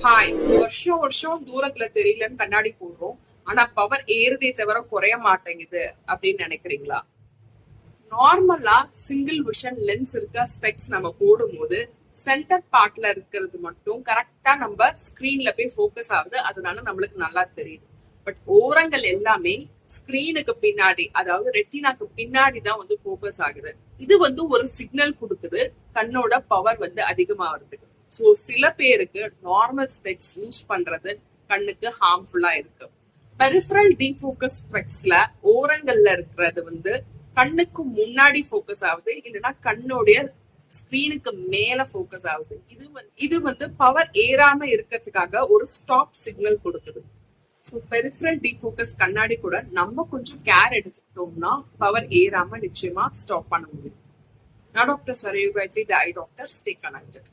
Hi. வருஷம் வருஷம் தூரத்துல தெரியலன்னு கண்ணாடி போடுறோம். ஆனா பவர் ஏறுதே தவிர குறைய மாட்டேங்குது அப்படின்னு நினைக்கிறீங்களா? நார்மலா சிங்கிள் விஷன் லென்ஸ் இருக்க ஸ்பெக்ஸ் நம்ம போடும்போது சென்டர் பார்ட்ல இருக்கிறது மட்டும் கரெக்டா நம்ம ஸ்கிரீன்ல போய் ஃபோக்கஸ் ஆகுது. அதனால நம்மளுக்கு நல்லா தெரியுது. பட் ஓரங்கள் எல்லாமே ஸ்கிரீனுக்கு பின்னாடி, அதாவது ரெட்டினாக்கு பின்னாடி தான் வந்து ஃபோக்கஸ் ஆகுது. இது வந்து ஒரு சிக்னல் கொடுக்குது கண்ணோட பவர் வந்து அதிகமாகிறதுக்கு. சோ சில பேருக்கு நார்மல் ஸ்பெக்ஸ் யூஸ் பண்றது கண்ணுக்கு ஹார்ம்ஃபுல்லா இருக்கு. பெரிஃபரல் டீஃபோக்கஸ் ஸ்பெக்ஸ்ல ஓரங்கள்ல இருக்கிறது வந்து கண்ணுக்கு முன்னாடி ஃபோக்கஸ் ஆகுது, இல்லைன்னா கண்ணுடைய ஸ்கிரீனுக்கு மேல ஃபோக்கஸ் ஆகுது. இது வந்து பவர் ஏறாம இருக்கிறதுக்காக ஒரு ஸ்டாப் சிக்னல் கொடுக்குது. ஸோ பெரிஃபரல் டீஃபோக்கஸ் கண்ணாடி கூட நம்ம கொஞ்சம் கேர் எடுத்துக்கிட்டோம்னா பவர் ஏறாம நிச்சயமா ஸ்டாப் பண்ண முடியும். நான் டாக்டர் சரயு காயத்ரி, தி ஐ டாக்டர். Stay connected.